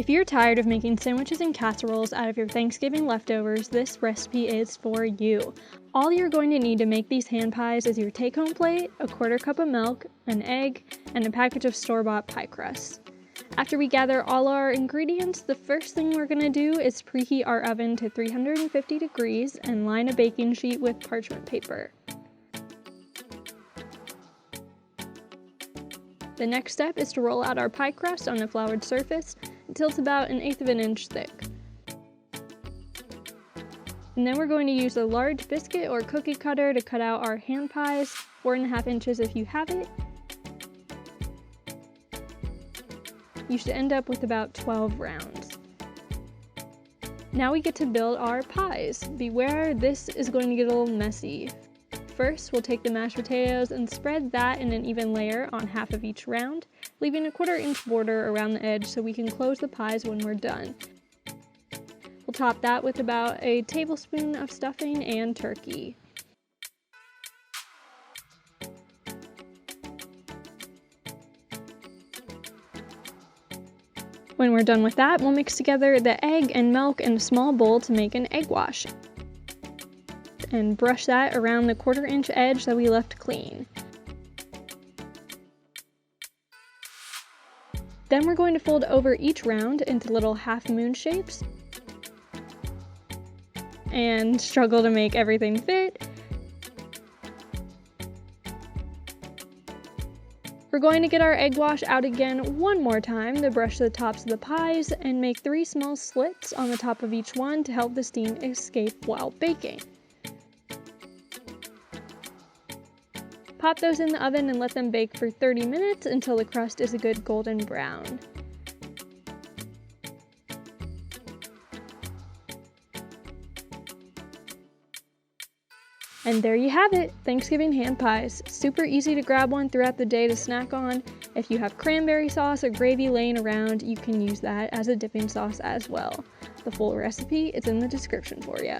If you're tired of making sandwiches and casseroles out of your Thanksgiving leftovers, this recipe is for you. All you're going to need to make these hand pies is your take-home plate, a quarter cup of milk, an egg, and a package of store-bought pie crust. After we gather all our ingredients, the first thing we're going to do is preheat our oven to 350 degrees and line a baking sheet with parchment paper. The next step is to roll out our pie crust on a floured surface until it's about 1/8 of an inch thick. And then we're going to use a large biscuit or cookie cutter to cut out our hand pies, 4.5 inches if you have it. You should end up with about 12 rounds. Now we get to build our pies. Beware, this is going to get a little messy. First, we'll take the mashed potatoes and spread that in an even layer on half of each round, leaving a 1/4 inch border around the edge so we can close the pies when we're done. We'll top that with about a tablespoon of stuffing and turkey. When we're done with that, we'll mix together the egg and milk in a small bowl to make an egg wash, and brush that around the 1/4 inch edge that we left clean. Then we're going to fold over each round into little half moon shapes and struggle to make everything fit. We're going to get our egg wash out again one more time to brush the tops of the pies and make 3 small slits on the top of each one to help the steam escape while baking. Pop those in the oven and let them bake for 30 minutes until the crust is a good golden brown. And there you have it, Thanksgiving hand pies. Super easy to grab one throughout the day to snack on. If you have cranberry sauce or gravy laying around, you can use that as a dipping sauce as well. The full recipe is in the description for you.